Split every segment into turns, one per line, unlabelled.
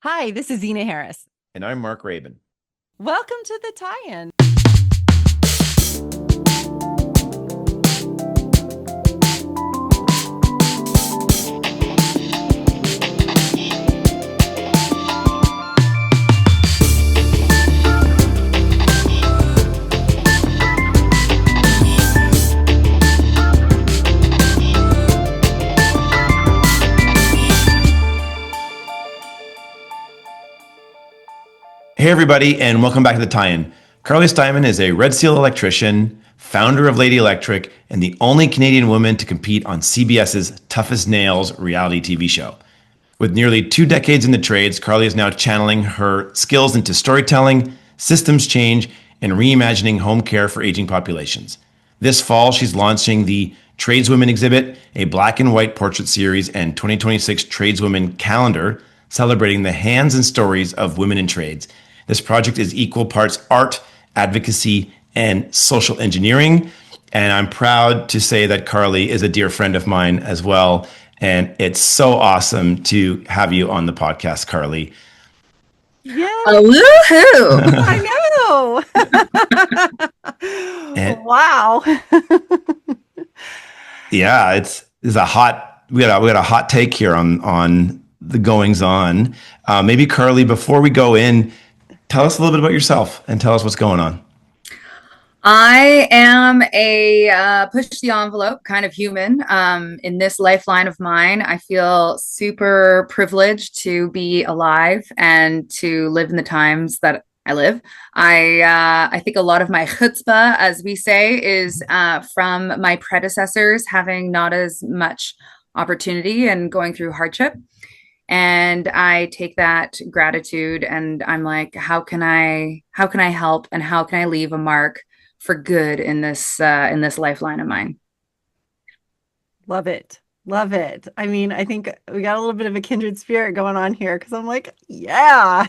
Hi, this is Zena Harris.
And I'm Mark Rabin.
Welcome to the tie-in.
Hey, everybody, and welcome back to the tie-in. Carly Steiman is a Red Seal electrician, founder of Lady Electric, and the only Canadian woman to compete on CBS's Tough as Nails reality TV show. With nearly 2 decades in the trades, Carly is now channeling her skills into storytelling, systems change, and reimagining home care for aging populations. This fall, she's launching the Tradeswoman exhibit, a black and white portrait series, and 2026 Tradeswoman calendar celebrating the hands and stories of women in trades. This project is equal parts art, advocacy, and social engineering. And I'm proud to say that Carly is a dear friend of mine as well. And it's so awesome to have you on the podcast, Carly.
Yeah,
Woohoo!
I know.
And
Wow.
yeah, it's a hot. We got a hot take here on the goings on. Maybe Carly, before we go in, tell us a little bit about yourself and tell us what's going on.
I am a push the envelope kind of human. In this lifeline of mine, I feel super privileged to be alive and to live in the times that I live. I think a lot of my chutzpah, as we say, is from my predecessors having not as much opportunity and going through hardship. And I take that gratitude and I'm like, how can I help and how can I leave a mark for good in this lifeline of mine?
Love it. Love it. I mean, I think we got a little bit of a kindred spirit going on here because I'm like, yeah,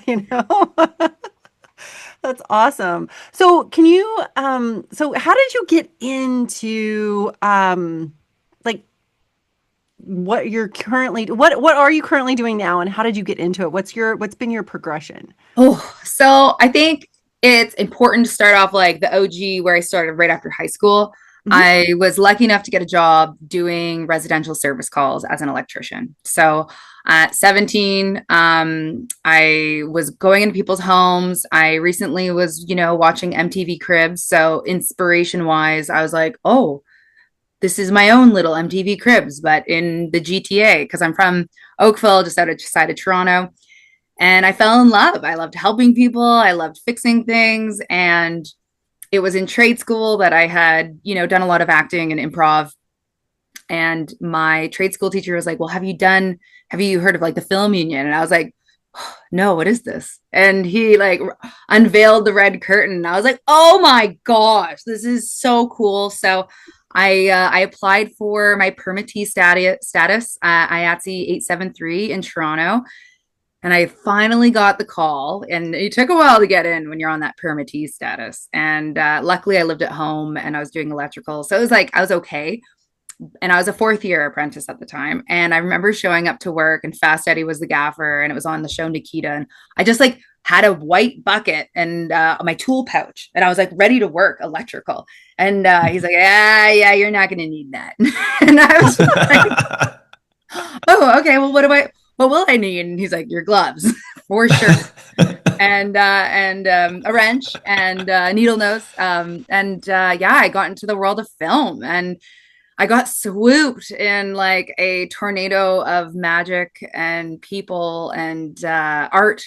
That's awesome. So can you so how did you get into like what are you currently doing now and how did you get into it? What's been your progression?
Oh, so I think it's important to start off like the OG where I started right after high school.
Mhm.
I was lucky enough to get a job doing residential service calls as an electrician. So at 17, I was going into people's homes. I recently was, watching MTV Cribs. So inspiration wise, I was like, oh, this is my own little MTV Cribs, but in the GTA, because I'm from Oakville, just outside of Toronto. And I fell in love. I loved helping people. I loved fixing things. And it was in trade school that I had, done a lot of acting and improv. And my trade school teacher was like, well, have you heard of like the film union? And I was like, oh, no, what is this? And he like unveiled the red curtain. And I was like, oh my gosh, this is so cool. So I applied for my permittee status IATSE 873 in Toronto. And I finally got the call, and it took a while to get in when you're on that permittee status. And luckily, I lived at home and I was doing electrical. So it was like I was okay. And I was a fourth year apprentice at the time. And I remember showing up to work, and Fast Eddie was the gaffer, and it was on the show Nikita. And I just like had a white bucket and my tool pouch, and I was like ready to work electrical. And he's like, yeah, you're not going to need that. And I was like, oh, okay. Well, what will I need? And he's like, your gloves for sure. And a wrench and needle nose. Yeah, I got into the world of film and I got swooped in like a tornado of magic and people and art.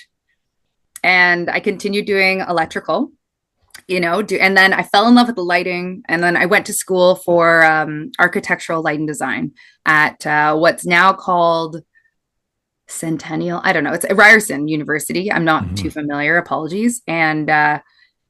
And I continued doing electrical, and then I fell in love with the lighting. And then I went to school for architectural lighting design at what's now called Centennial. I don't know. It's Ryerson University. I'm not too
Mhm.
familiar. Apologies. But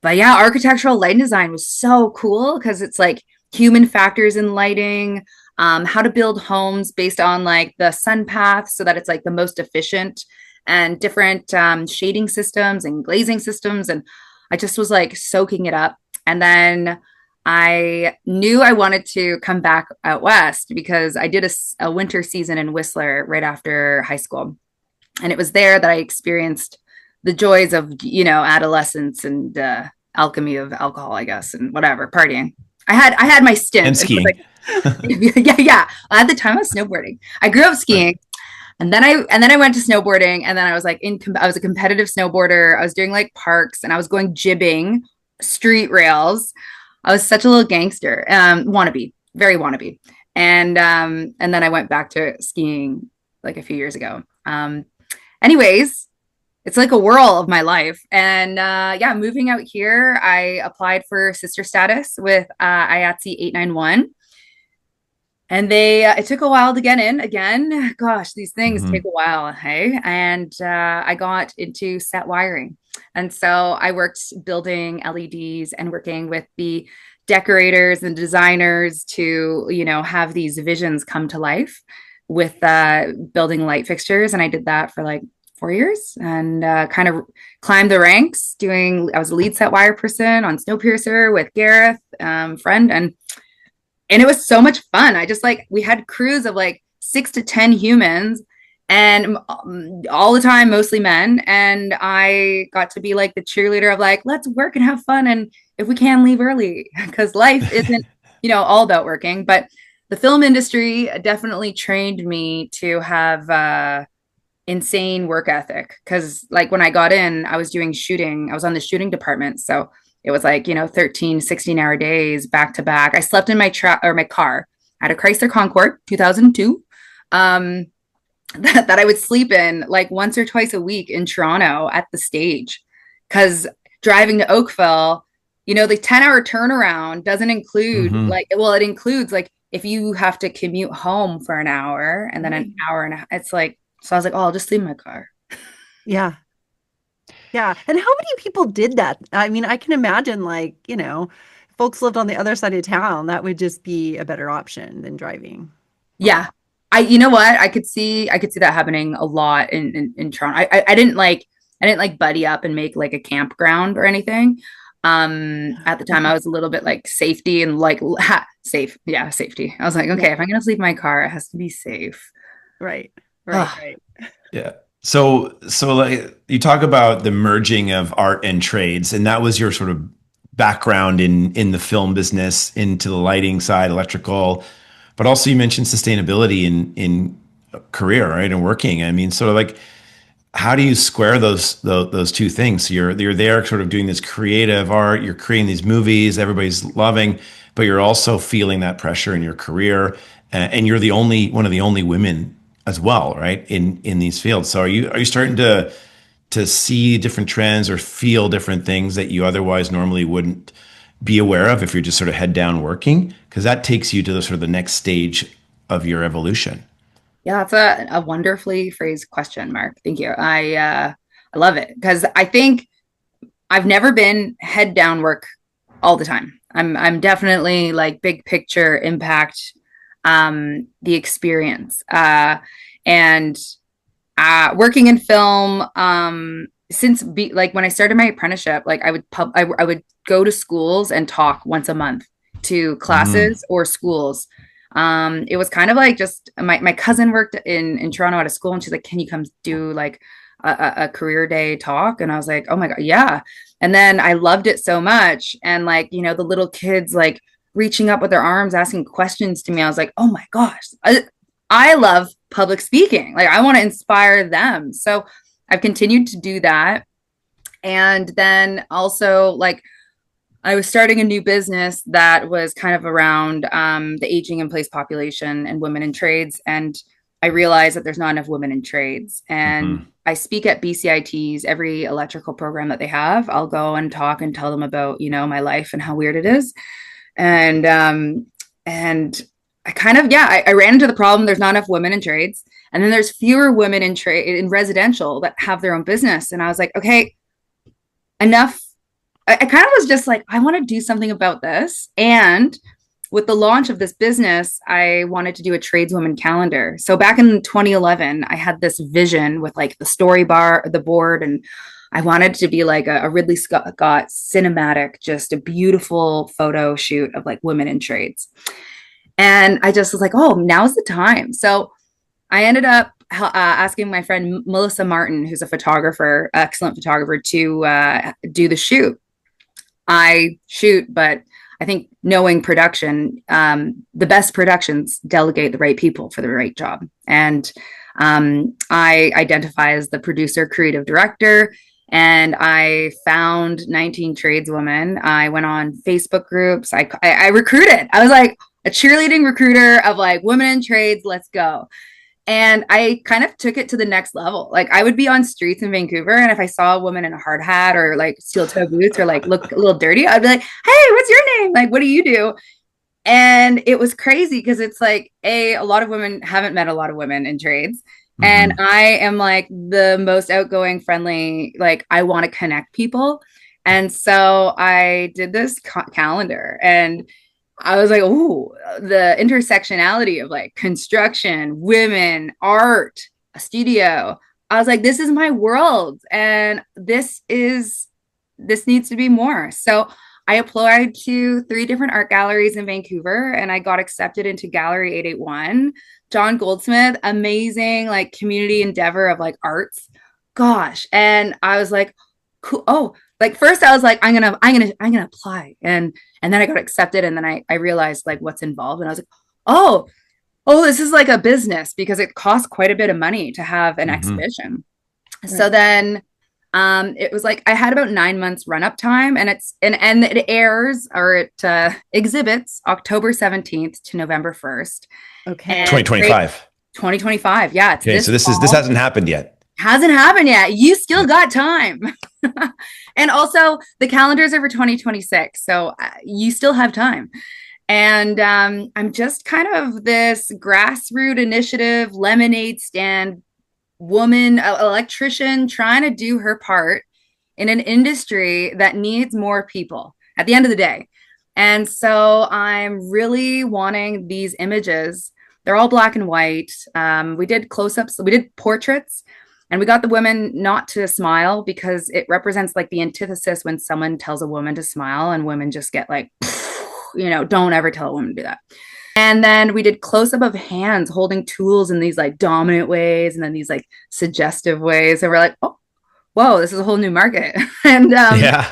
yeah, architectural lighting design was so cool because it's like human factors in lighting, how to build homes based on like the sun path so that it's like the most efficient and different shading systems and glazing systems. And I just was like soaking it up. And then I knew I wanted to come back out west because I did a winter season in Whistler right after high school. And it was there that I experienced the joys of, adolescence and alchemy of alcohol, I guess, and whatever, partying. I had my
And
stint, and it was
skiing.
like, yeah, yeah. At the time, I was snowboarding. I grew up
Right.
skiing, and then I went to snowboarding, and then I was like I was a competitive snowboarder. I was doing like parks, and I was going jibbing, street rails. I was such a little gangster, wannabe, very wannabe. And then I went back to skiing like a few years ago. Anyways, it's like a whirl of my life. And yeah, moving out here, I applied for sister status with IATSE 891. And it took a while to get in again. Gosh, these things take
Hmm.
a while. Hey. And I got into set wiring. And so I worked building LEDs and working with the decorators and designers to, have these visions come to life with building light fixtures. And I did that for like 4 years and kind of climbed the ranks I was a lead set wire person on Snowpiercer with Gareth, friend. And it was so much fun. I just like we had crews of like 6 to 10 humans and all the time mostly men, and I got to be like the cheerleader of like let's work and have fun, and if we can leave early because life isn't all about working. But the film industry definitely trained me to have insane work ethic because like when I got in, I was doing shooting. I was on the shooting department, so it was like 13 16-hour days back to back. I slept in my truck or my car. I had a Chrysler Concorde 2002 um that I would sleep in like once or twice a week in Toronto at the stage because driving to Oakville, the 10-hour turnaround doesn't include
Hmm.
like, well, it includes like if you have to commute home for an hour and then an
Right.
hour and a, it's like, so I was like, oh, I'll just leave my car.
Yeah. Yeah. And how many people did that? I mean, I can imagine like, folks lived on the other side of town, that would just be a better option than driving.
Yeah. You know what? I could see that happening a lot in Toronto. I didn't like buddy up and make like a campground or anything. At the time I was a little bit like safety and like safe. Yeah, safety. I was like,
Yeah.
okay, if I'm gonna leave my car, it has to be safe.
Right. Right.
Ugh.
Right.
Yeah. So like you talk about the merging of art and trades, and that was your sort of background in the film business, into the lighting side, electrical, but also you mentioned sustainability in career, right, and working. I mean, sort of like how do you square those two things? So you're there sort of doing this creative art, you're creating these movies, everybody's loving, but you're also feeling that pressure in your career, and you're the only one of the only women as well, right? In these fields. So are you starting to see different trends or feel different things that you otherwise normally wouldn't be aware of if you're just sort of head down working? Because that takes you to the sort of the next stage of your evolution.
Yeah, that's a wonderfully phrased question, Mark. Thank you. I love it because I think I've never been head down work all the time. I'm definitely like big picture impact, the experience. And working in film, like when I started my apprenticeship, like I would go to schools and talk once a month to
Mm,
classes or schools. It was kind of like just my cousin worked in Toronto at a school, and she's like, "Can you come do like a career day talk?" And I was like, "Oh my god, yeah!" And then I loved it so much, and like the little kids like reaching up with their arms, asking questions to me. I was like, "Oh my gosh, I love public speaking. Like I want to inspire them." So I've continued to do that. And then also like I was starting a new business that was kind of around the aging in place population and women in trades. And I realized that there's not enough women in trades. And
mhm.
I speak at BCITs, every electrical program that they have. I'll go and talk and tell them about, my life and how weird it is. And I kind of, yeah, I ran into the problem. There's not enough women in trades. And then there's fewer women in trade in residential that have their own business. And I was like, okay, enough. I kind of was just like, I want to do something about this. And with the launch of this business, I wanted to do a tradeswoman calendar. So back in 2011, I had this vision with like the story bar, the board, and I wanted to be like a Ridley Scott cinematic, just a beautiful photo shoot of like women in trades. And I just was like, oh, now's the time. So I ended up asking my friend Melissa Martin, who's a photographer, excellent photographer, to do the shoot. I shoot, but I think knowing production, the best productions delegate the right people for the right job. And I identify as the producer, creative director, and I found 19 Tradeswoman. I went on Facebook groups. I recruited. I was like a cheerleading recruiter of like women in trades. Let's go. And I kind of took it to the next level. Like I would be on streets in Vancouver, and if I saw a woman in a hard hat or like steel toe boots or like look a little dirty, I'd be like, "Hey, what's your name? Like, what do you do?" And it was crazy because it's like a lot of women haven't met a lot of women in trades. And
Mm-hmm.
I am like the most outgoing, friendly, like I want to connect people. And so I did this calendar, and I was like, oh, the intersectionality of like construction, women, art, a studio. I was like, this is my world. And this needs to be more. So I applied to 3 different art galleries in Vancouver, and I got accepted into Gallery 881. John Goldsmith, amazing like community endeavor of like arts. Gosh. And I was like, cool. Oh, like first I was like, I'm gonna apply. And then I got accepted, and then I realized like what's involved. And I was like, oh, this is like a business because it costs quite a bit of money to have an
Mm-hmm.
exhibition. So
Right.
then it was like I had about 9 months run up time, and it airs or it exhibits October 17th to November 1st.
Okay.
And great
2025.
2025. Yeah, it's
Okay,
this
so this
fall.
hasn't happened yet.
Hasn't happened yet. You still
Yeah.
got time. And also the calendars are for 2026. So you still have time. And I'm just kind of this grassroots initiative, lemonade stand woman, electrician, trying to do her part in an industry that needs more people at the end of the day. And so I'm really wanting these images. They're all black and white. We did close ups, we did portraits, and we got the women not to smile because it represents like the antithesis when someone tells a woman to smile and women just get like, don't ever tell a woman to do that. And then we did close up of hands holding tools in these like dominant ways and then these like suggestive ways. And we're like, oh, whoa, this is a whole new market. And
Yeah.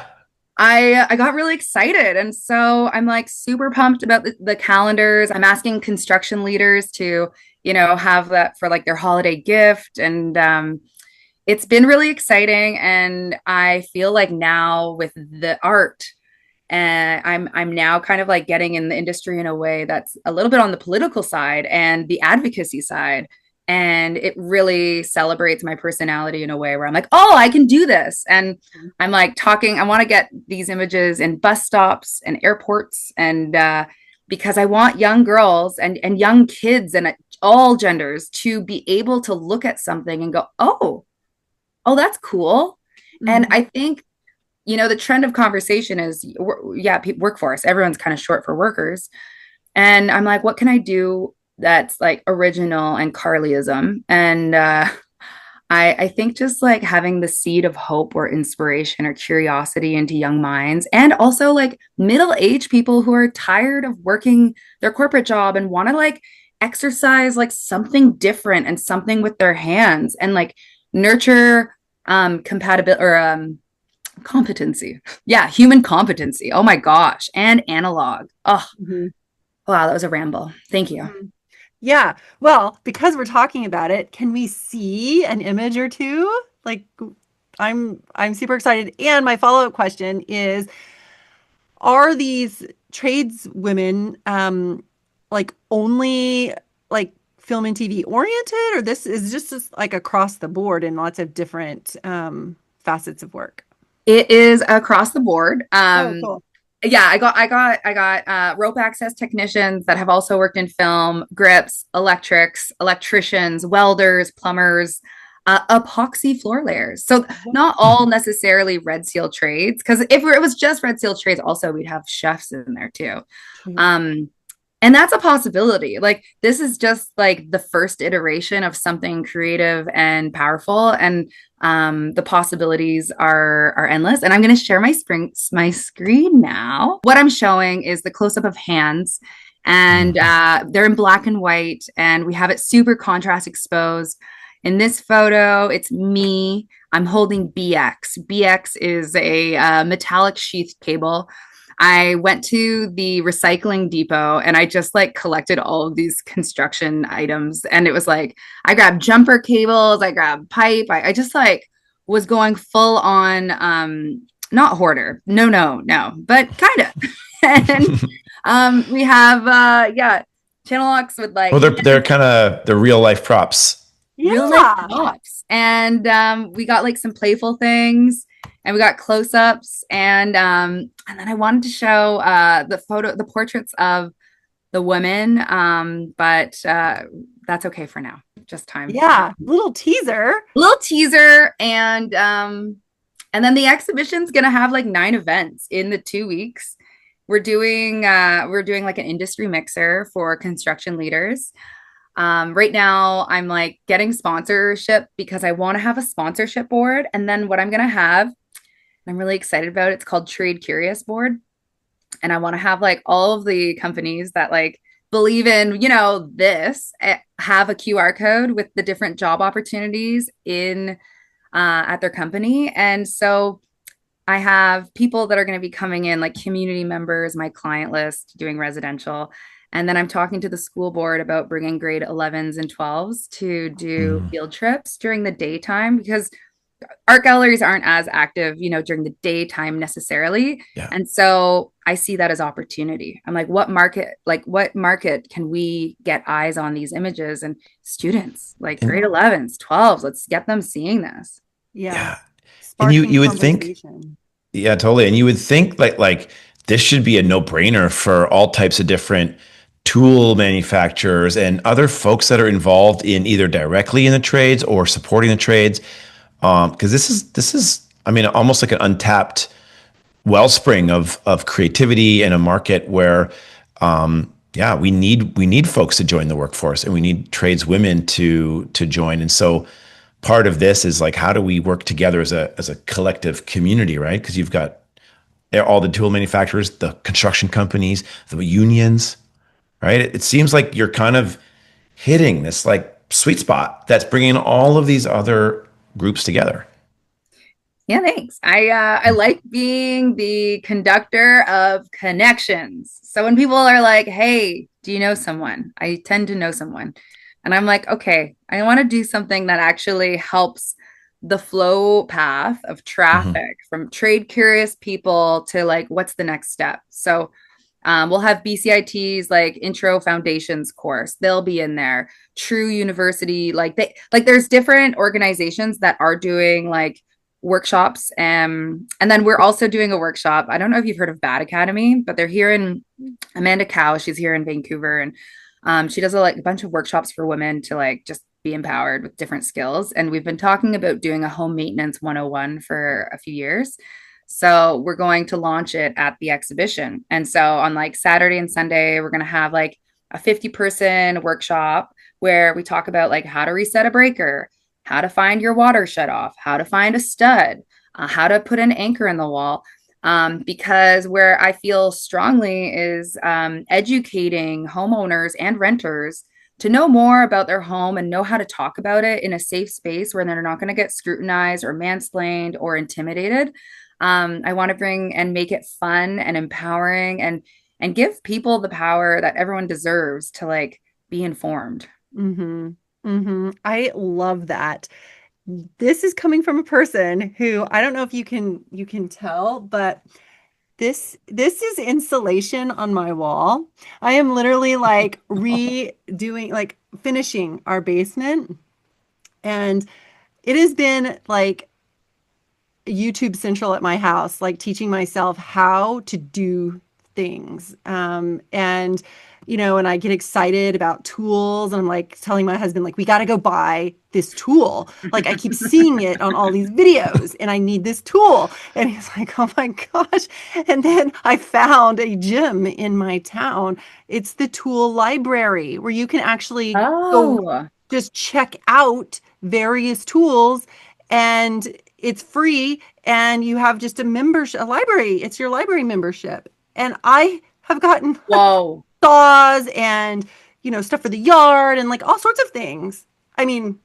I got really excited. And so I'm like super pumped about the calendars. I'm asking construction leaders to, have that for like their holiday gift. And it's been really exciting. And I feel like now with the art, and I'm now kind of like getting in the industry in a way that's a little bit on the political side and the advocacy side. And it really celebrates my personality in a way where I'm like, oh, I can do this. And I'm like talking, I want to get these images in bus stops and airports. And because I want young girls and young kids and all genders to be able to look at something and go, oh, that's cool. And
Mhm.
I think the trend of conversation is, yeah, workforce. Everyone's kind of short for workers. And I'm like, what can I do that's like original and Carlyism? And I think just like having the seed of hope or inspiration or curiosity into young minds, and also like middle-aged people who are tired of working their corporate job and want to like exercise like something different and something with their hands and like nurture compatibility or competency. Yeah, human competency. Oh my gosh. And analog. Oh,
Mhm.
wow, that was a ramble. Thank you.
Mhm. Yeah. Well, because we're talking about it, can we see an image or two? Like I'm super excited. And my follow-up question is, are these tradeswomen like only like film and TV oriented, or this is just like across the board in lots of different facets of work?
It is across the board.
Oh, cool.
Yeah, I got rope access technicians that have also worked in film, grips, electrics, electricians, welders, plumbers, epoxy floor layers. So not all necessarily red seal trades, because if it was just red seal trades, also we'd have chefs in there too.
True.
Um, and that's a possibility. Like this is just like the first iteration of something creative and powerful, and the possibilities are endless. And I'm going to share my screen now. What I'm showing is the close up of hands, and they're in black and white, and we have it super contrast exposed. In this photo, it's me. I'm holding BX. BX is a metallic sheath cable. I went to the recycling depot and I just like collected all of these construction items. And it was like, I grabbed jumper cables, I grabbed pipe. I just like was going full on, not hoarder. No, no, no, but kind of. And we have, yeah, channel locks with
Well,
like
they're kind of the real life props.
real life
Yeah.
props. And we got like some playful things and we got close-ups and then I wanted to show the portraits of the women, but that's okay for now. Just time.
Yeah. Little teaser.
Little teaser and then the exhibition's gonna have like 9 events in the 2 weeks. We're doing like an industry mixer for construction leaders. Right now, I'm like getting sponsorship because I want to have a sponsorship board. And then what I'm going to have, and I'm really excited about it, it's called Trade Curious Board. And I want to have like all of the companies that like believe in, this have a QR code with the different job opportunities in at their company. And so I have people that are going to be coming in, like community members, my client list, doing residential. And then I'm talking to the school board about bringing grade 11s and 12s to do
Mm.
field trips during the daytime because art galleries aren't as active, during the daytime necessarily.
Yeah.
And so I see that as opportunity. I'm like, what market can we get eyes on these images and students, like
And
grade 11s, 12s, let's get them seeing this.
Yeah.
yeah. And
Sparking
you would think,
conversation.
yeah, totally. And you would think like this should be a no-brainer for all types of different tool manufacturers and other folks that are involved in either directly in the trades or supporting the trades. Because this is, I mean, almost like an untapped wellspring of creativity and a market where, yeah, we need folks to join the workforce and we need tradeswomen to join. And so part of this is like, how do we work together as a collective community, right? Because you've got all the tool manufacturers, the construction companies, the unions, right? It seems like you're kind of hitting this like sweet spot that's bringing all of these other groups together.
Yeah, thanks. I like being the conductor of connections. So when people are like, "Hey, do you know someone?" I tend to know someone. And I'm like, "Okay, I want to do something that actually helps the flow path of
Mhm.
traffic from trade curious people to like what's the next step." So we'll have BCIT's like intro foundations course. They'll be in there. True University, there's different organizations that are doing like workshops. And then we're also doing a workshop. I don't know if you've heard of Bad Academy, but they're here in Amanda Cow. She's here in Vancouver, and she does a bunch of workshops for women to like just be empowered with different skills. And we've been talking about doing a home maintenance 101 for a few years. So we're going to launch it at the exhibition. And so on like Saturday and Sunday, we're going to have like a 50-person workshop where we talk about like how to reset a breaker, how to find your water shut off, how to find a stud, how to put an anchor in the wall. Because where I feel strongly is educating homeowners and renters to know more about their home and know how to talk about it in a safe space where they're not going to get scrutinized or mansplained or intimidated. I want to bring and make it fun and empowering and give people the power that everyone deserves to like be informed.
Mm-hmm. Mm-hmm. I love that. This is coming from a person who I don't know if you can tell, but this is insulation on my wall. I am literally like redoing, like finishing our basement, and it has been like YouTube Central at my house, like teaching myself how to do things. And I get excited about tools, and I'm like telling my husband, like, we got to go buy this tool. Like, I keep seeing it on all these videos, and I need this tool. And he's like, oh my gosh. And then I found a gym in my town. It's the tool library where you can actually go
Oh,
just check out various tools, and it's free, and you have just a membership, a library. It's your library membership. And I have gotten like
whoa.
saws and stuff for the yard and like all sorts of things. I mean,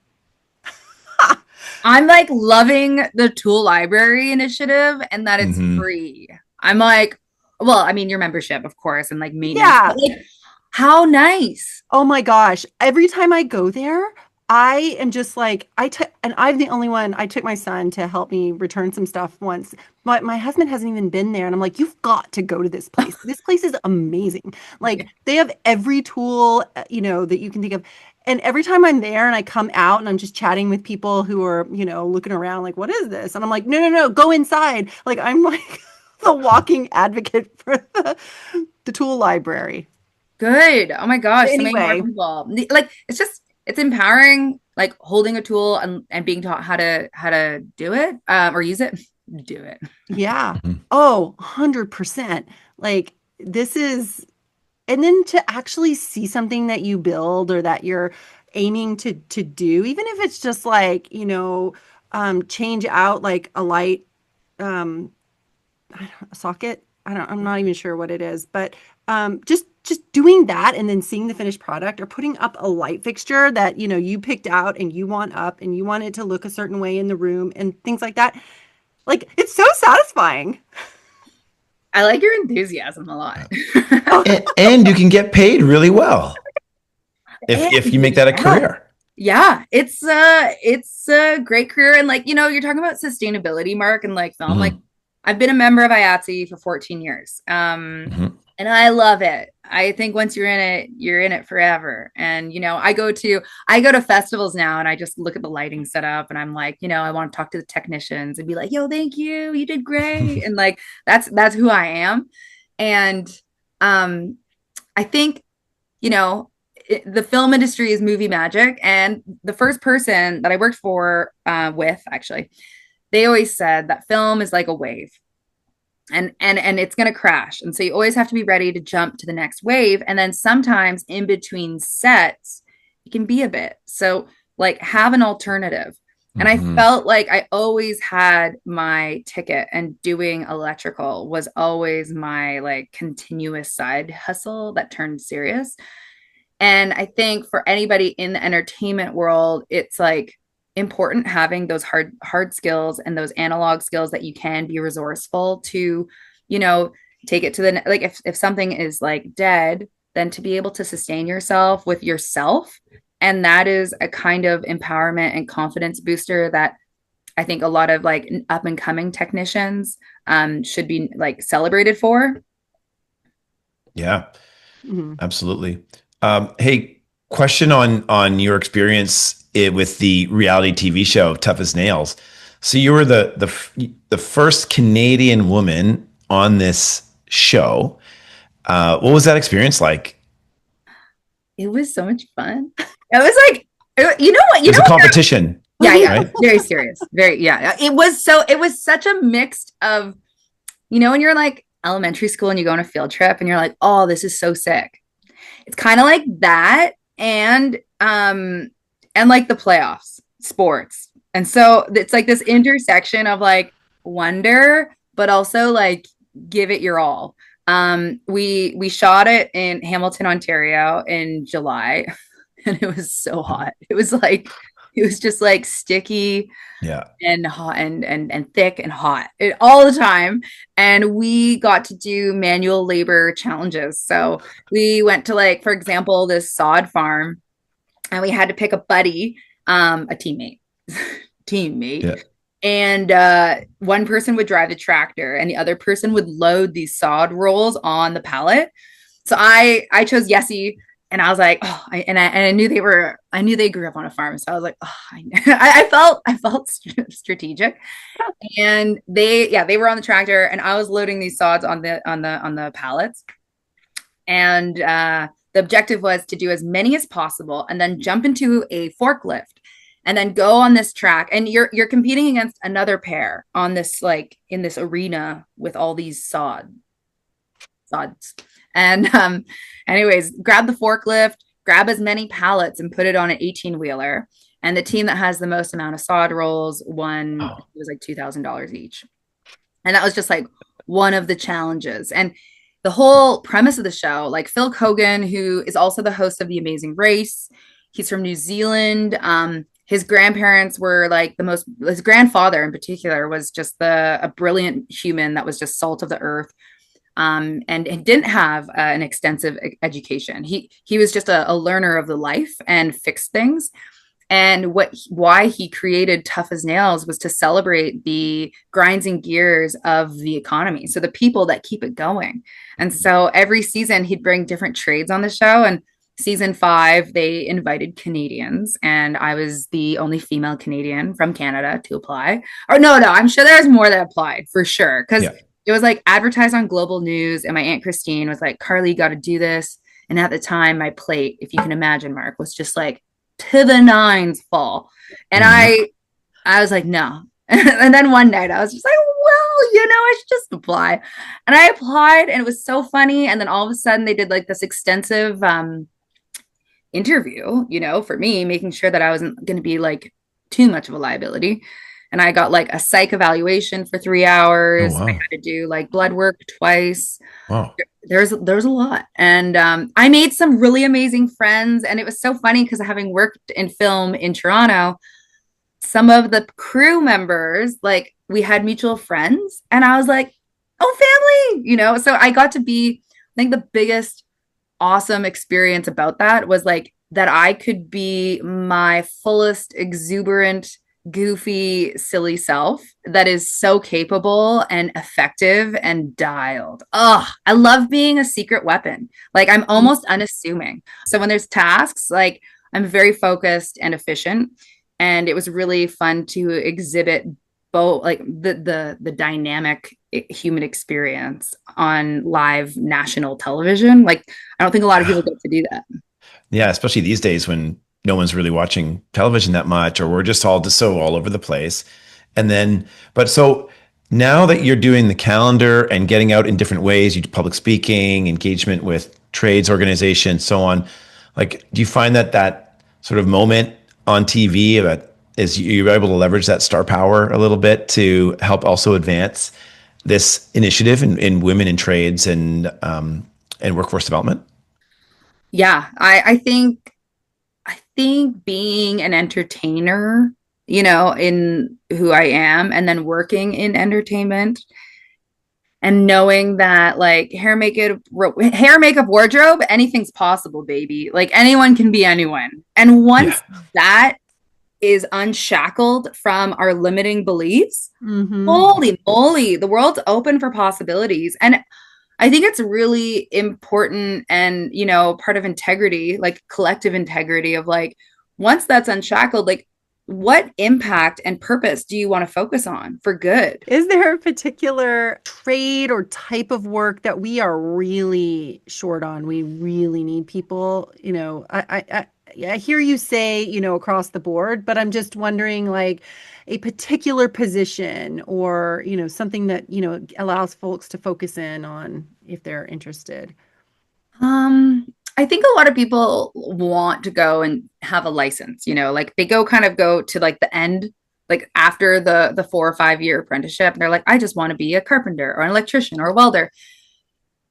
I'm like loving the tool library initiative and that it's
Hmm.
free. I'm like, well, I mean, your membership, of course, and like maintenance, but
Yeah.
like, how nice.
Oh my gosh. Every time I go there, I am just like, and I'm the only one, I took my son to help me return some stuff once. But my husband hasn't even been there. And I'm like, you've got to go to this place. This place is amazing. Like, they have every tool, that you can think of. And every time I'm there and I come out and I'm just chatting with people who are, looking around like, what is this? And I'm like, no, no, no, go inside. Like, I'm like the walking advocate for the tool library.
Good. Oh my
But
gosh, so many more
anyway.
people. Like it's empowering, like holding a tool and being taught how to do it or use it. Do it.
Yeah. Oh, 100%. Like this is, and then to actually see something that you build or that you're aiming to do, even if it's just like, change out like a light, um, a socket. I'm not even sure what it is, but just doing that and then seeing the finished product or putting up a light fixture that, you picked out and you want up and you want it to look a certain way in the room and things like that. Like it's so satisfying.
I like your enthusiasm a lot.
And you can get paid really well if you make that a
Yeah.
career.
Yeah, it's a great career and like, you're talking about sustainability, Mark, and like film. Like
Hmm.
I've been a member of IATSE for 14 years.
Hmm.
And I love it. I think once you're in it forever. And I go to festivals now and I just look at the lighting setup and I'm like, I want to talk to the technicians and be like, yo, thank you. You did great. And like that's who I am. And I think, you know, the film industry is movie magic. And the first person that I worked for with actually, they always said that film is like a wave and it's going to crash, and so you always have to be ready to jump to the next wave, and then sometimes in between sets it can be a bit so like have an alternative. And I
Hmm.
felt like I always had my ticket, and doing electrical was always my like continuous side hustle that turned serious. And I think for anybody in the entertainment world, it's like important having those hard skills and those analog skills that you can be resourceful to, you know, take it to the like if something is like dead, then to be able to sustain yourself with yourself. And that is a kind of empowerment and confidence booster that I think a lot of like up and coming technicians should be like celebrated for.
Yeah,
Mhm.
absolutely. Hey, question on your experience with the reality TV show Tough as Nails. So you were the first Canadian woman on this show. What was that experience like?
It was so much fun. It was like, you know what?
It
You
was
know
a
what?
competition,
Yeah, yeah.
right?
Very serious. Very, yeah. It was such a mix of, when you're like elementary school and you go on a field trip and you're like, oh, this is so sick. It's kind of like that and like the playoffs, sports. And so it's like this intersection of like wonder, but also like give it your all. We shot it in Hamilton, Ontario in July, and it was so hot. It was just like sticky
Yeah.
and hot and thick and hot all the time. And we got to do manual labor challenges. So we went to like, for example, this sod farm, and we had to pick a buddy, a teammate.
Yeah.
And one person would drive the tractor and the other person would load these sod rolls on the pallet. So I chose Yessie, and I was like, oh, I knew they grew up on a farm. So I was like, oh, I felt strategic. And they were on the tractor, and I was loading these sods on the pallets. And the objective was to do as many as possible, and then jump into a forklift, and then go on this track. And you're competing against another pair on this like in this arena with all these sods. And anyways, grab the forklift, grab as many pallets, and put it on an 18 wheeler. And the team that has the most amount of sod rolls won. It
Oh,
was like $2,000 each. And that was just like one of the challenges. And the whole premise of the show, like Phil Kogan, who is also the host of The Amazing Race, he's from New Zealand. his grandparents were like his grandfather in particular was just a brilliant human that was just salt of the earth. And didn't have an extensive education. He was just a learner of the life and fixed things. And why he created Tough as Nails was to celebrate the grinds and gears of the economy. So the people that keep it going. And so every season he'd bring different trades on the show. And season 5, they invited Canadians, and I was the only female Canadian from Canada to apply. Or no, I'm sure there's more that applied for sure. Because
Yeah.
it was like advertised on Global News, and my Aunt Christine was like, Carly, you got to do this. And at the time, my plate, if you can imagine, Mark, was just like to the nines full. And
Mhm.
I was like, no. And then one night I was just like, well, I should just apply. And I applied, and it was so funny. And then all of a sudden they did like this extensive interview, for me, making sure that I wasn't going to be like too much of a liability. And I got like a psych evaluation for 3 hours.
Oh,
I
wow.
had to do like blood work twice.
Wow.
There's a lot. And I made some really amazing friends. And it was so funny because having worked in film in Toronto, some of the crew members, like we had mutual friends. And I was like, oh, family. So I got to be, I think the biggest awesome experience about that was like that I could be my fullest, exuberant, goofy, silly self that is so capable and effective and dialed. Oh, I love being a secret weapon. Like I'm almost unassuming. So when there's tasks, like I'm very focused and efficient. And it was really fun to exhibit both like the dynamic human experience on live national television. Like I don't think a lot of people get to do that.
Yeah, especially these days when no one's really watching television that much, or we're just so all over the place. And then, but so now that you're doing the calendar and getting out in different ways, you do public speaking, engagement with trades organizations, so on. Like, do you find that sort of moment on TV that is you're able to leverage that star power a little bit to help also advance this initiative in women in trades and workforce development?
Yeah, I think being an entertainer, in who I am, and then working in entertainment and knowing that like hair, makeup, wardrobe, anything's possible, baby. Like anyone can be anyone. And
Yeah.
once that is unshackled from our limiting beliefs,
Mm-hmm.
holy moly, the world's open for possibilities. And I think it's really important and, part of integrity, like collective integrity of like, once that's unshackled, like what impact and purpose do you want to focus on for good?
Is there a particular trade or type of work that we are really short on? We really need people, I hear you say, across the board, but I'm just wondering like a particular position or, something that, allows folks to focus in on if they're interested.
I think a lot of people want to go and have a license, like they go to like the end, like after the 4 or 5 year apprenticeship, and they're like, I just want to be a carpenter or an electrician or a welder.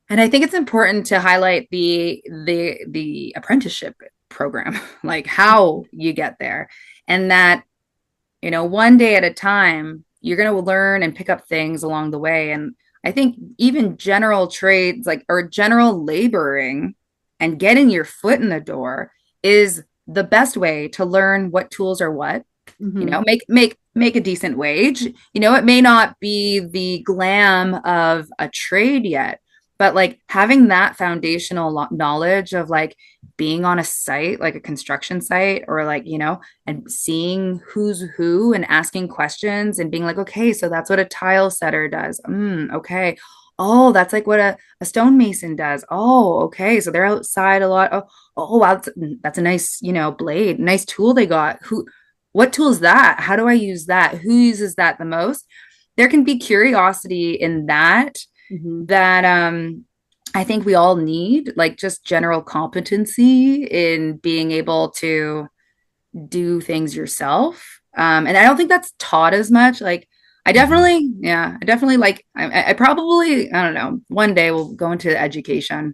And I think it's important to highlight the apprenticeship program, like how you get there, and that one day at a time, you're going to learn and pick up things along the way. And I think even general trades, like, or general laboring and getting your foot in the door is the best way to learn what tools are what,
Mm-hmm.
make a decent wage. It may not be the glam of a trade yet, but like having that foundational knowledge of like being on a site, like a construction site, or like, and seeing who's who and asking questions and being like, okay, so that's what a tile setter does. Okay. Oh, that's like what a stonemason does. Oh, okay. So they're outside a lot. Oh, wow. That's a nice, blade, nice tool they got. What tool is that? How do I use that? Who uses that the most? There can be curiosity in that
Mm-hmm.
that I think we all need, like just general competency in being able to do things yourself. And I don't think that's taught as much. Like
Mhm.
I definitely like, I probably, I don't know, one day we'll go into education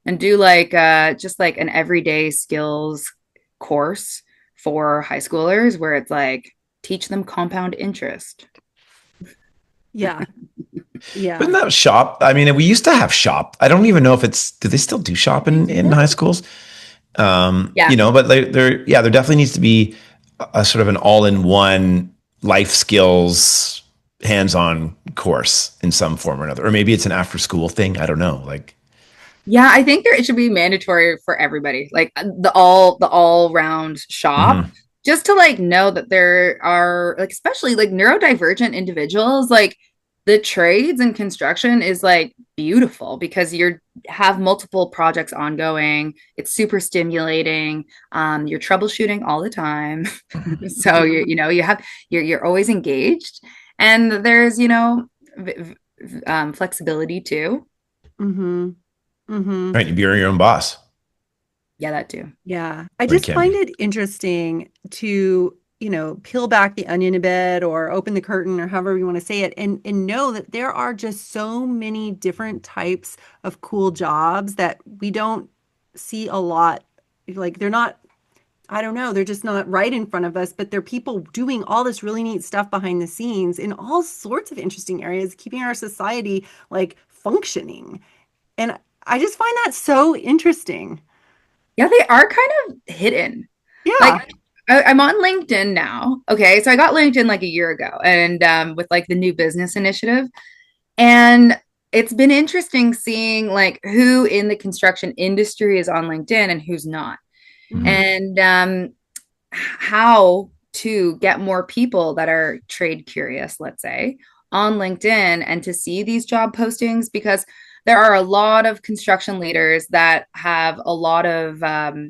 and do like just like an everyday skills course for high schoolers where it's like teach them compound interest.
Yeah.
But
Yeah.
isn't that shop? I mean, we used to have shop. I don't even know if do they still do shop
They
in
do.
high schools?
Yeah.
But there definitely needs to be a sort of an all-in-one life skills hands-on course in some form or another. Or maybe it's an after-school thing. I don't know. Like,
Yeah, I think it should be mandatory for everybody, like the all round shop,
mhm.
just to like know that there are like especially like neurodivergent individuals, like the trades and construction is like beautiful because you're have multiple projects ongoing. It's super stimulating. You're troubleshooting all the time. So you're always engaged and there's, flexibility too.
Mm-hmm. Mm-hmm.
Right? You're your own boss,
Yeah, that too.
Yeah. I
or you
just
can
find
be.
it interesting to, peel back the onion a bit or open the curtain or however you want to say it and know that there are just so many different types of cool jobs that we don't see a lot. Like they're not, I don't know, they're just not right in front of us, but they're people doing all this really neat stuff behind the scenes in all sorts of interesting areas, keeping our society like functioning. And I just find that so interesting.
Yeah, they are kind of hidden. Like
Yeah.
I'm on LinkedIn now. Okay, so I got LinkedIn like a year ago, and with like the new business initiative, and it's been interesting seeing like who in the construction industry is on LinkedIn and who's not,
Mhm.
Mm,
and how to get more people that are trade curious, let's say, on LinkedIn and to see these job postings because there are a lot of construction leaders that have a lot of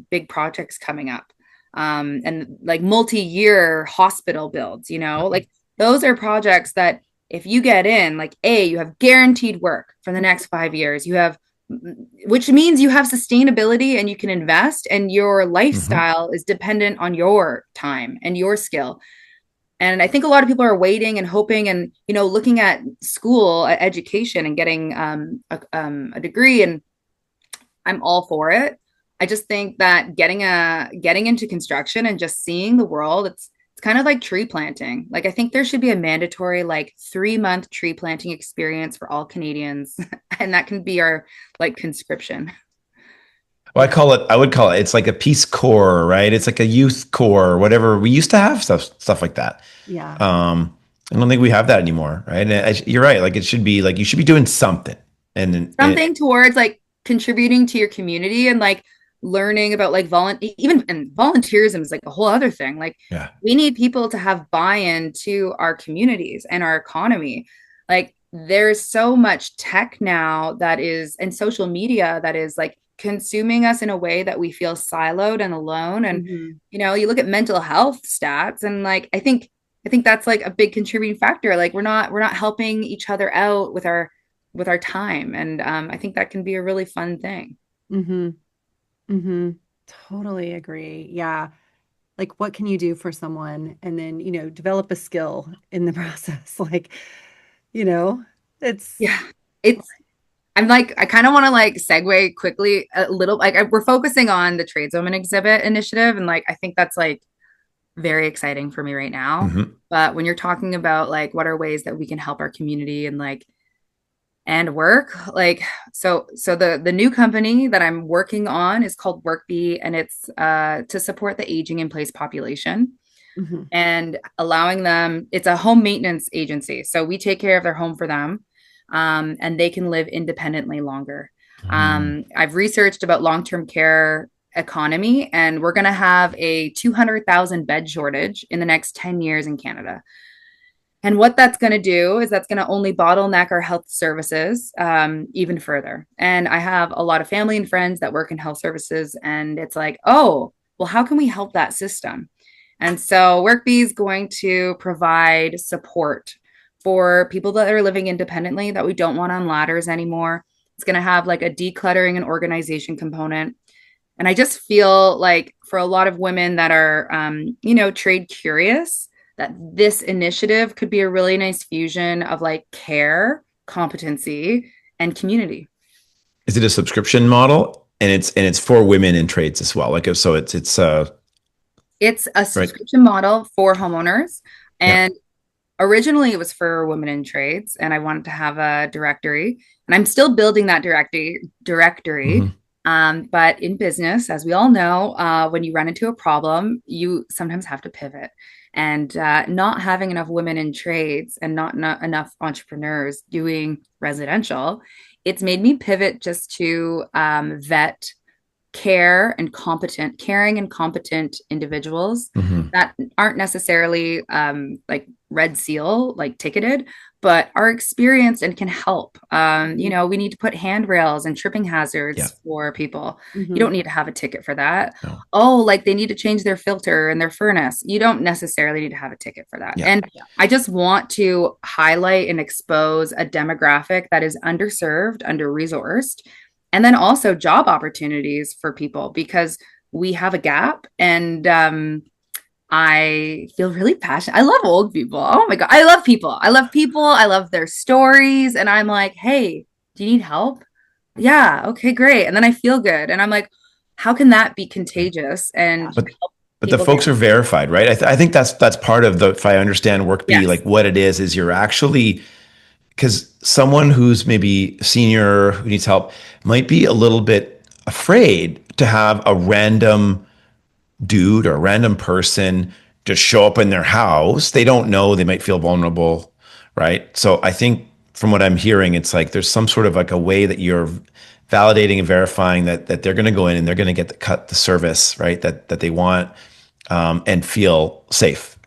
big projects coming up and like multi-year hospital builds, like those are projects that if you get in, like you have guaranteed work for the next 5 years. You have which means you have sustainability and you can invest and your
Mhm.
lifestyle is dependent on your time and your skill. And I think a lot of people are waiting and hoping and looking at school education and getting a degree, and I'm all for it. I just think that getting into construction and just seeing the world, it's kind of like tree planting. Like I think there should be a mandatory like 3 month tree planting experience for all Canadians, and that can be our like conscription.
Well,
yeah.
I would call it, it's like a Peace Corps, right? It's like a youth corps, whatever. We used to have stuff like that.
Yeah.
I don't think we have that anymore, right? And you're right. Like it should be like you should be doing something. And
Something towards like contributing to your community and like learning about like even and volunteerism is like a whole other thing. Like
yeah.
we need people to have buy-in to our communities and our economy. Like there's so much tech now that is and social media that is like consuming us in a way that we feel siloed and alone. And
Hmm.
you look at mental health stats and like I think that's like a big contributing factor. Like we're not helping each other out with our time. And I think that can be a really fun thing.
Hmm. Hmm. Totally agree. Yeah. Like what can you do for someone and then, develop a skill in the process. Like, you know, it's
Yeah. It's, I'm like, I kind of want to like segue quickly a little, like we're focusing on the Tradeswoman exhibit initiative. And like, I think that's like very exciting for me right now.
Mhm.
But when you're talking about like, what are ways that we can help our community and like, and work like so the new company that I'm working on is called WorkBee, and it's to support the aging in place population
Mhm.
and allowing them, it's a home maintenance agency. So we take care of their home for them, and they can live independently longer.
Mhm.
I've researched about long-term care economy, and we're going to have a 200,000 bed shortage in the next 10 years in Canada. And what that's going to do is that's going to only bottleneck our health services even further. And I have a lot of family and friends that work in health services, and it's like, oh, well, how can we help that system? And so WorkBee is going to provide support for people that are living independently that we don't want on ladders anymore. It's going to have like a decluttering and organization component. And I just feel like for a lot of women that are, trade curious, that this initiative could be a really nice fusion of like care, competency, and community.
Is it a subscription model? And it's for women in trades as well. Like so it's
It's a
Right.
subscription model for homeowners.
Yeah.
And originally it was for women in trades, and I wanted to have a directory. And I'm still building that directory.
Hmm.
But in business, as we all know, when you run into a problem, you sometimes have to pivot. And not having enough women in trades and not enough entrepreneurs doing residential, it's made me pivot just to vet caring and competent individuals
Hmm.
that aren't necessarily like red seal, like ticketed, but are experienced and can help. We need to put handrails and tripping
Yeah.
hazards for people. You
Hmm.
don't need to have a ticket for that.
No.
Oh, like they need to change their filter and their furnace. You don't necessarily need to have a ticket for that.
Yeah.
And I just want to highlight and expose a demographic that is underserved, under-resourced, and then also job opportunities for people because we have a gap. And I feel really passionate. I love old people. Oh my God. I love people. I love people. I love their stories. And I'm like, hey, do you need help? Yeah. Okay, great. And then I feel good. And I'm like, how can that be contagious and
But
help
but the
people get?
folks are verified, right? I think that's part of the, if I understand work be
Yes.
like what it is you're actually, because someone who's maybe senior who needs help might be a little bit afraid to have a random dude or a random person just show up in their house. They don't know, they might feel vulnerable, right? So I think from what I'm hearing, it's like there's some sort of like a way that you're validating and verifying that they're going to go in and they're going to get the service, right? That they want, and feel safe.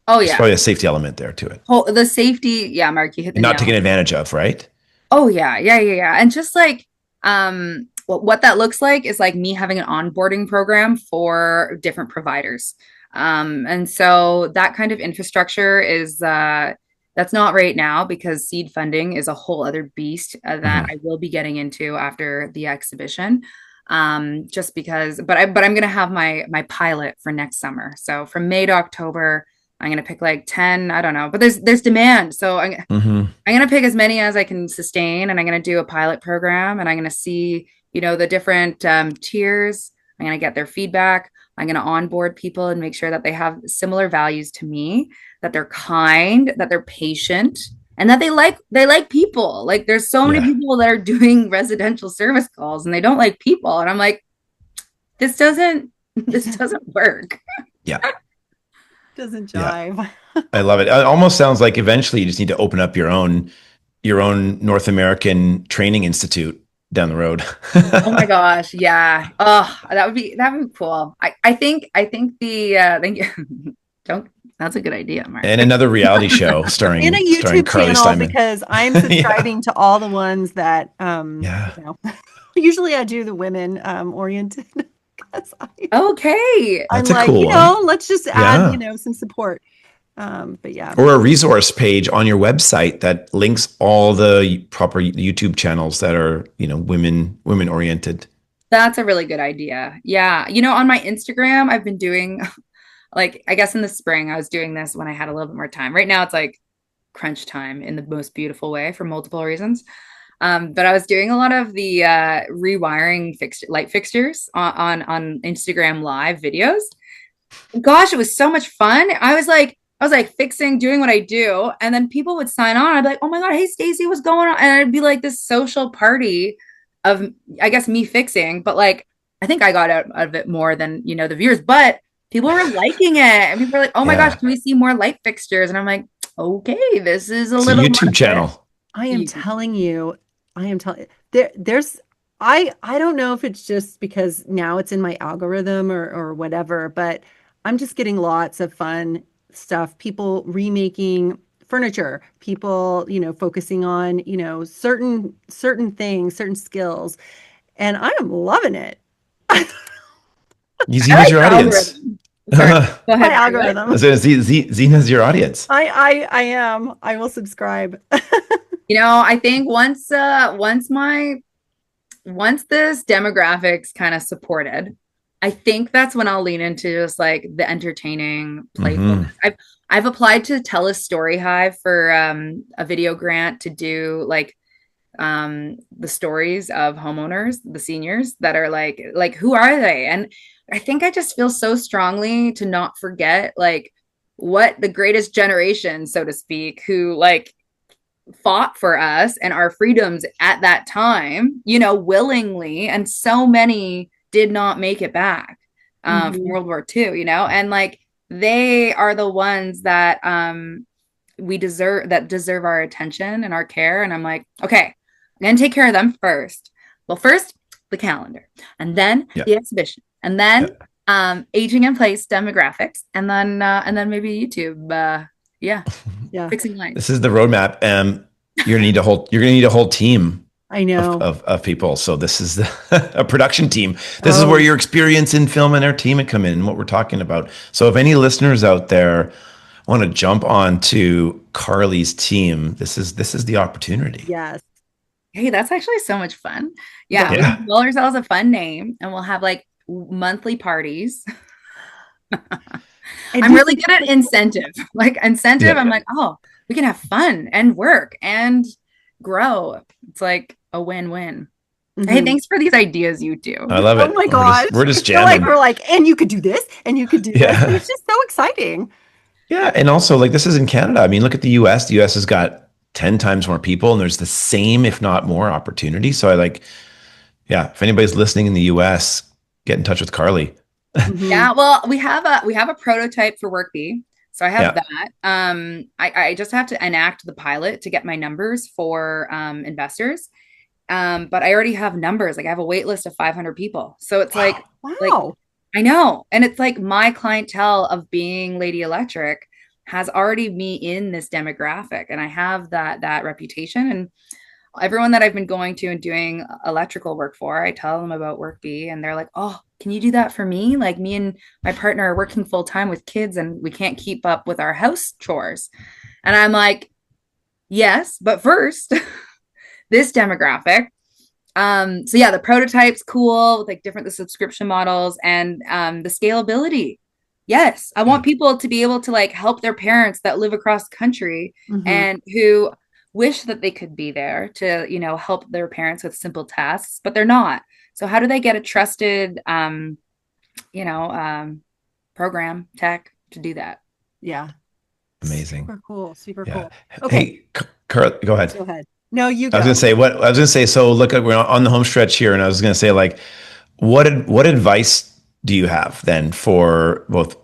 Oh,
There's
yeah.
probably a safety element there to it,
The safety. Yeah, Mark, you hit the
and not
nail.
taken advantage of, right?
Oh yeah, yeah, yeah, yeah. And just like what that looks like is like me having an onboarding program for different providers. And so that kind of infrastructure is that's not right now because seed funding is a whole other beast that
Hmm.
I will be getting into after the exhibition. Just because, but I'm gonna have my pilot for next summer. So from May to October, I'm gonna pick like 10, I don't know, but there's demand. So
Hmm.
I'm going to pick as many as I can sustain, and I'm going to do a pilot program, and I'm going to see, the different tiers. I'm going to get their feedback. I'm going to onboard people and make sure that they have similar values to me, that they're kind, that they're patient, and that they like people. Like there's so many
Yeah.
people that are doing residential service calls and they don't like people, and I'm like, this doesn't this doesn't work.
Yeah.
Doesn't
Yeah.
jive.
I love it. It almost sounds like eventually you just need to open up your own North American training institute down the road.
Oh my gosh, yeah. Oh, that would be cool. I think thank you. Don't That's a good idea, Mark.
And another reality show
In a
starring
YouTube
Carly
channel
Steiman.
because I'm
Yeah.
subscribing to all the ones that
Yeah.
usually I do the women oriented because
Okay.
I'm
That's a
like,
cool one.
let's just add,
Yeah.
some support. But yeah.
Or a resource page on your website that links all the proper YouTube channels that are, women oriented.
That's a really good idea. Yeah. On my Instagram, I've been doing like I guess in the spring I was doing this when I had a little bit more time. Right now it's like crunch time in the most beautiful way for multiple reasons. But I was doing a lot of the rewiring light fixtures on Instagram live videos. Gosh, it was so much fun. I was like fixing, doing what I do, and then people would sign on. I'd be like, "Oh my God, hey Stacy, what's going on?" And it'd be like this social party of, I guess, me fixing. But like, I think I got out of it more than the viewers. But people were liking it, and people were like, "Oh my gosh,
Yeah.
can we see more light fixtures?" And I'm like, "Okay, this is a
It's a
little
YouTube
market."
channel.
I am telling you, there's I don't know if it's just because now it's in my algorithm or whatever, but I'm just getting lots of fun stuff. People remaking furniture, people, focusing on, certain things, certain skills, and I am loving it.
I
Zena's
like
your
the
audience.
algorithm. Sorry,
I
go
My
ahead. Sorry, what?
algorithm.
was gonna say, Zena's your audience.
I am. I will subscribe.
I think once this demographics kind of supported, I think that's when I'll lean into just like the entertaining
Hmm.
playfulness. I've applied to TELUS Story Hive for a video grant to do like the stories of homeowners, the seniors that are like, who are they? And I think I just feel so strongly to not forget like what the greatest generation, so to speak, who like fought for us and our freedoms at that time, you know, willingly. And so many did not make it back from
Mm-hmm.
World War II, you know, and like they are the ones that deserve our attention and our care. And I'm like, okay, I'm gonna take care of them first. Well, first the calendar, and then
Yeah.
the exhibition, and
Yeah.
then aging in place demographics, and then maybe YouTube. Yeah,
Yeah,
fixing lights.
This is the roadmap. You're gonna need a whole team
I know.
of people. So this is a production team. This is where
Oh,
your experience in film and entertainment come in and what we're talking about. So if any listeners out there want to jump on to Carly's team, this is the opportunity.
yes.
Hey, that's actually so much fun. Yeah,
Yeah.
we
Yeah.
can call ourselves a fun name, and we'll have like monthly parties.
And
I'm
do you
really
think
good at incentive. Like incentive,
Yeah.
I'm like, oh, we can have fun and work and grow. It's like a win-win. Hey,
Mhm.
thanks for these ideas, you two.
I love
Oh
it.
my
We're
gosh.
just we're
I
just
feel like
jamming.
we're like, and you could do this, and you could do this. And
Yeah.
it's just so exciting.
Yeah. And also like this is in Canada. I mean, look at the US. The US has got 10 times more people and there's the same, if not more opportunity. So I like, yeah, if anybody's listening in the US, get in touch with Carly.
Hmm.
Yeah, well, we have a prototype for WorkBee. So I have
Yeah.
that. I just have to enact the pilot to get my numbers for investors. But I already have numbers. Like I have a wait list of 500 people. So it's
Wow.
like
Wow.
I know. And it's like my clientele of being Lady Electric has already me in this demographic and I have that reputation and everyone that I've been going to and doing electrical work for, I tell them about WorkBee and they're like, "Oh, can you do that for me? Like me and my partner are working full time with kids and we can't keep up with our house chores." And I'm like, "Yes, but first, this demographic." So yeah, the prototype's cool with like different the subscription models and the scalability. Yes, I want people to be able to like help their parents that live across the country
Hmm.
and who wish that they could be there to, you know, help their parents with simple tasks, but they're not. So how do they get a trusted you know, program tech to do that?
Yeah.
Amazing.
Super cool. Super
Yeah.
cool. Okay.
Hey, Carly, go ahead.
Go ahead. No, you
I was gonna
go.
say what I was gonna say. So look, we're on the home stretch here, and I was gonna say like, what advice do you have then for both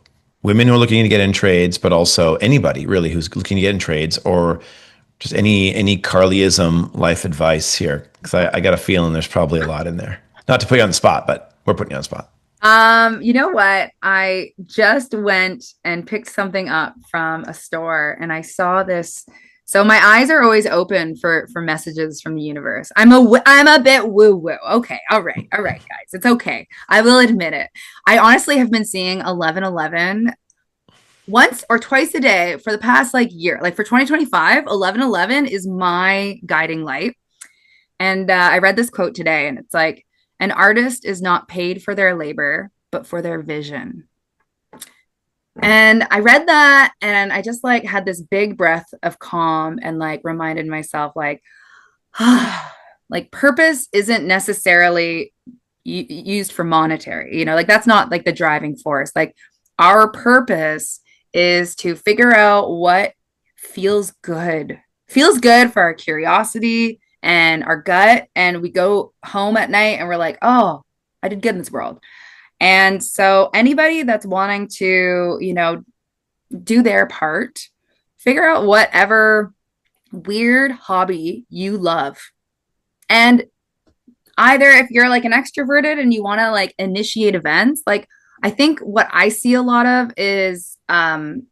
women who are looking to get in trades, but also anybody really who's looking to get in trades, or just any Carlyism life advice here? Because I got a feeling there's probably a lot in there. Not to put you on the spot, but we're putting you on the spot.
You know what? I just went and picked something up from a store and I saw this. So my eyes are always open for messages from the universe. I'm a bit woo woo. Okay, all right, guys, it's okay. I will admit it. I honestly have been seeing 1111 once or twice a day for the past like year. Like for 2025, 1111 is my guiding light. And I read this quote today, and it's like, an artist is not paid for their labor, but for their vision. And I read that, and I just like had this big breath of calm and like reminded myself, like, like purpose isn't necessarily used for monetary, you know, like that's not like the driving force. Like our purpose is to figure out what feels good, feels good for our curiosity and our gut. And we go home at night and we're like, oh, I did good in this world. And so anybody that's wanting to, you know, do their part, figure out whatever weird hobby you love. And either if you're like an extroverted and you want to like initiate events, like I think what I see a lot of is and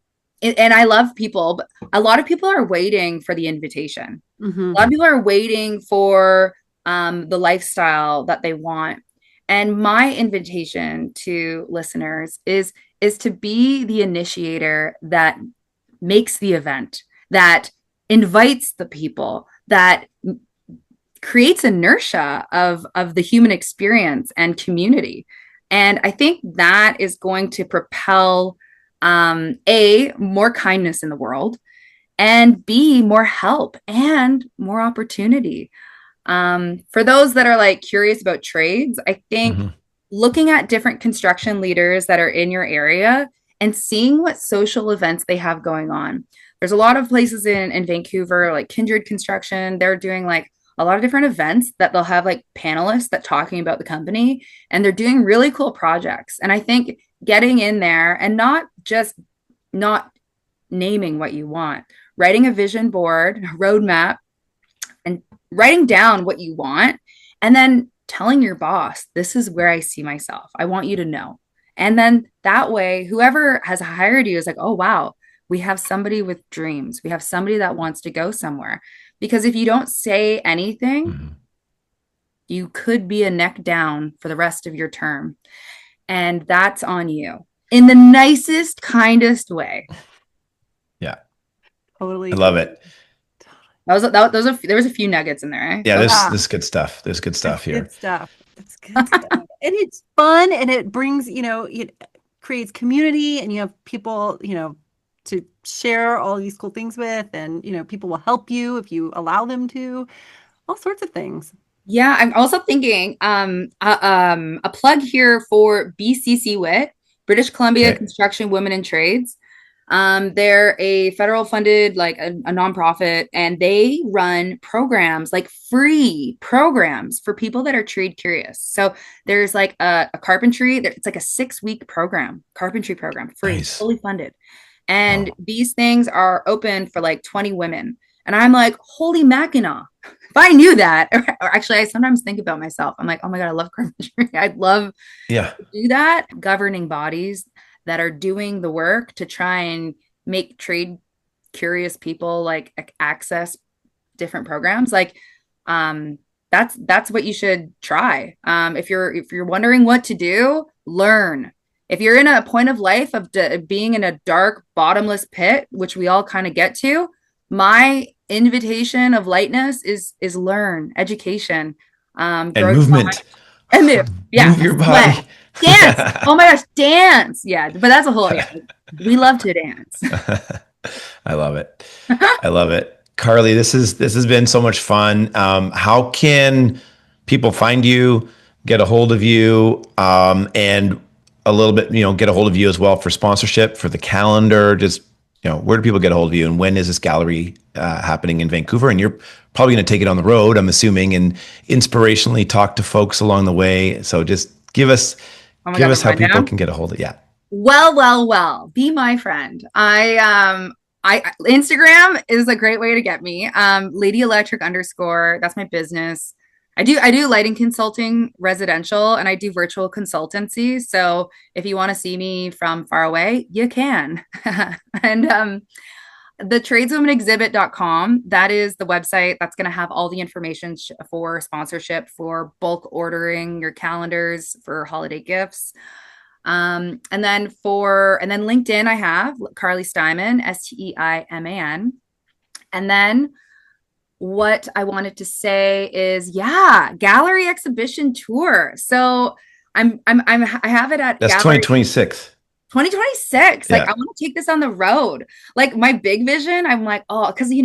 I love people, but a lot of people are waiting for the invitation.
Hmm.
A lot of people are waiting for the lifestyle that they want. And my invitation to listeners is to be the initiator that makes the event, that invites the people, that creates inertia of the human experience and community. And I think that is going to propel a more kindness in the world and b more help and more opportunity. For those that are like curious about trades, I think
Mhm.
looking at different construction leaders that are in your area and seeing what social events they have going on. There's a lot of places in Vancouver, like Kindred Construction, they're doing like a lot of different events that they'll have like panelists that talking about the company, and they're doing really cool projects. And I think getting in there and not just not naming what you want, writing a vision board, a roadmap, and writing down what you want, and then telling your boss, this is where I see myself. I want you to know. And then that way, whoever has hired you is like, oh, wow, we have somebody with dreams. We have somebody that wants to go somewhere. Because if you don't say anything,
Mhm.
you could be a neck down for the rest of your term. And that's on you in the nicest, kindest way.
Yeah.
Totally,
I love
totally.
it.
There was a few nuggets in there. Eh?
Yeah,
So
this
Yeah,
is good stuff. There's good
that's
stuff
good
here.
stuff. That's good stuff. And it's fun and it brings, it creates community and you have people, to share all these cool things with and, people will help you if you allow them to, all sorts of things.
yeah, I'm also thinking a plug here for BCC WIT, British Columbia
Okay.
Construction Women in Trades. They're a federal funded, like a nonprofit, and they run programs, like free programs for people that are trade curious. So there's like a carpentry, it's like a 6 week program, carpentry program, free,
Nice.
fully funded. And
Wow.
these things are open for like 20 women. And I'm like, holy Mackinac. If I knew that, or actually, I sometimes think about myself. I'm like, oh my God, I love carpentry. I'd love
Yeah.
to do that. Governing bodies that are doing the work to try and make trade curious people like access different programs. Like, um, that's what you should try. If you're wondering what to do, learn. If you're in a point of life of being in a dark, bottomless pit, which we all kind of get to, my invitation of lightness is learn, education,
And
grow your mind
movement.
and move. Yeah,
Move your
sweat,
body.
dance. Oh my gosh, dance. Yeah, but that's a whole, yeah. We love to dance.
I love it. I love it. Carly, this has been so much fun. How can people find you, get a hold of you, and a little bit, get a hold of you as well for sponsorship, for the calendar? Just, where do people get a hold of you, and when is this gallery happening in Vancouver? And you're probably going to take it on the road, I'm assuming, and inspirationally talk to folks along the way. So just
Oh my
give
God, the
us how people
rundown.
can get a hold of it. Yeah.
Well, be my friend. I Instagram is a great way to get me. Lady Electric underscore, that's my business. I do lighting consulting residential and I do virtual consultancy. So if you want to see me from far away, you can. And the tradeswomanexhibit.com, that is the website that's going to have all the information for sponsorship, for bulk ordering your calendars, for holiday gifts. And then LinkedIn, I have Carly Steiman, Steiman. And then what I wanted to say is, yeah, gallery exhibition tour. So I have it at
That's
Gallery
2026.
2026. Like, I
Yeah.
want to take this on the road. Like, my big vision, I'm like, oh, because we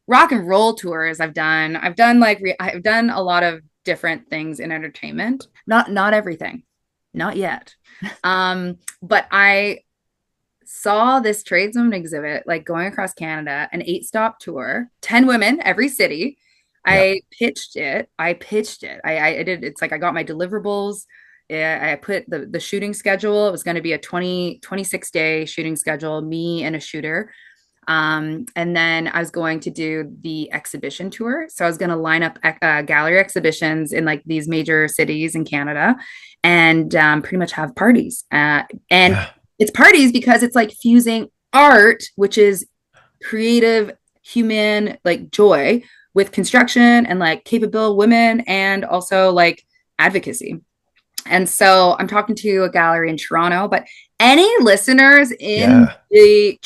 rock and roll tours. I've done a lot of different things in entertainment. Not everything, not yet. But I saw this tradeswoman exhibit, like going across Canada, an 8 stop tour, 10 women every city.
Yeah.
I pitched it. I did, it's like I got my deliverables. Yeah, I put the shooting schedule. It was going to be a 26 day shooting schedule, me and a shooter. And then I was going to do the exhibition tour. So I was going to line up gallery exhibitions in like these major cities in Canada and pretty much have parties. And
Yeah.
it's parties because it's like fusing art, which is creative, human, like joy, with construction and like capable women and also like advocacy. And so I'm talking to a gallery in Toronto, but any listeners in
Yeah.
the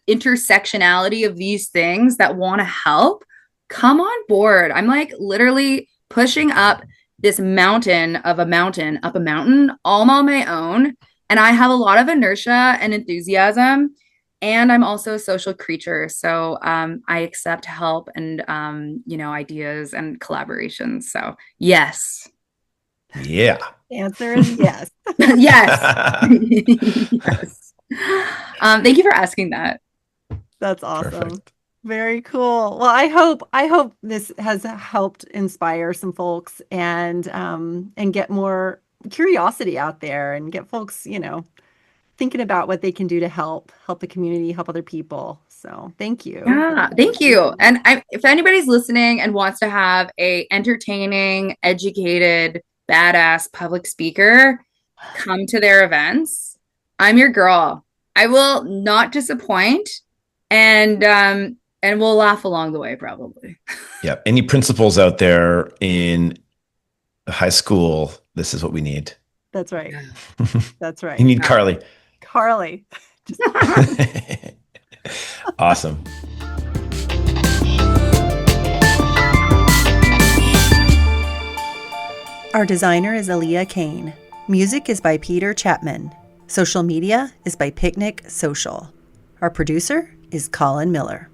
intersectionality of these things that want to help, come on board. I'm like literally pushing up this mountain of a mountain, up a mountain all on my own. And I have a lot of inertia and enthusiasm. And I'm also a social creature. So I accept help and, ideas and collaborations. So, yes.
Yeah.
The answer is yes.
Yes. Yes. Thank you for asking that.
That's awesome.
Perfect.
Very cool. Well, I hope this has helped inspire some folks and get more curiosity out there and get folks, thinking about what they can do to help the community, help other people. So, thank you for
Yeah,
that.
thank you. And if anybody's listening and wants to have a entertaining, educated, badass public speaker come to their events, I'm your girl. I will not disappoint, and we'll laugh along the way probably.
Yeah. Any principals out there in high school, this is what we need.
That's right.
Yeah.
That's
You
right.
need Carly.
Carly. Just
Awesome.
Our designer is Aaliyah Kane. Music is by Peter Chapman. Social media is by Picnic Social. Our producer is Colin Miller.